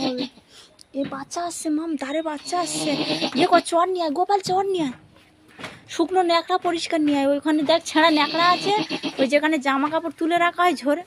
হবে এ বাচ্চা আসছে মাম, ধারে বাচ্চা আসছে। ইয়ে কর, চর নিয়ে আয় গোপাল, চর নিয়ে আয়, শুকনো ন্যাকড়া পরিষ্কার নিয়ে আয়। ওইখানে দেখ ছেঁড়া ন্যাকড়া আছে, ওই যেখানে জামা কাপড় তুলে রাখা হয় ঝরে।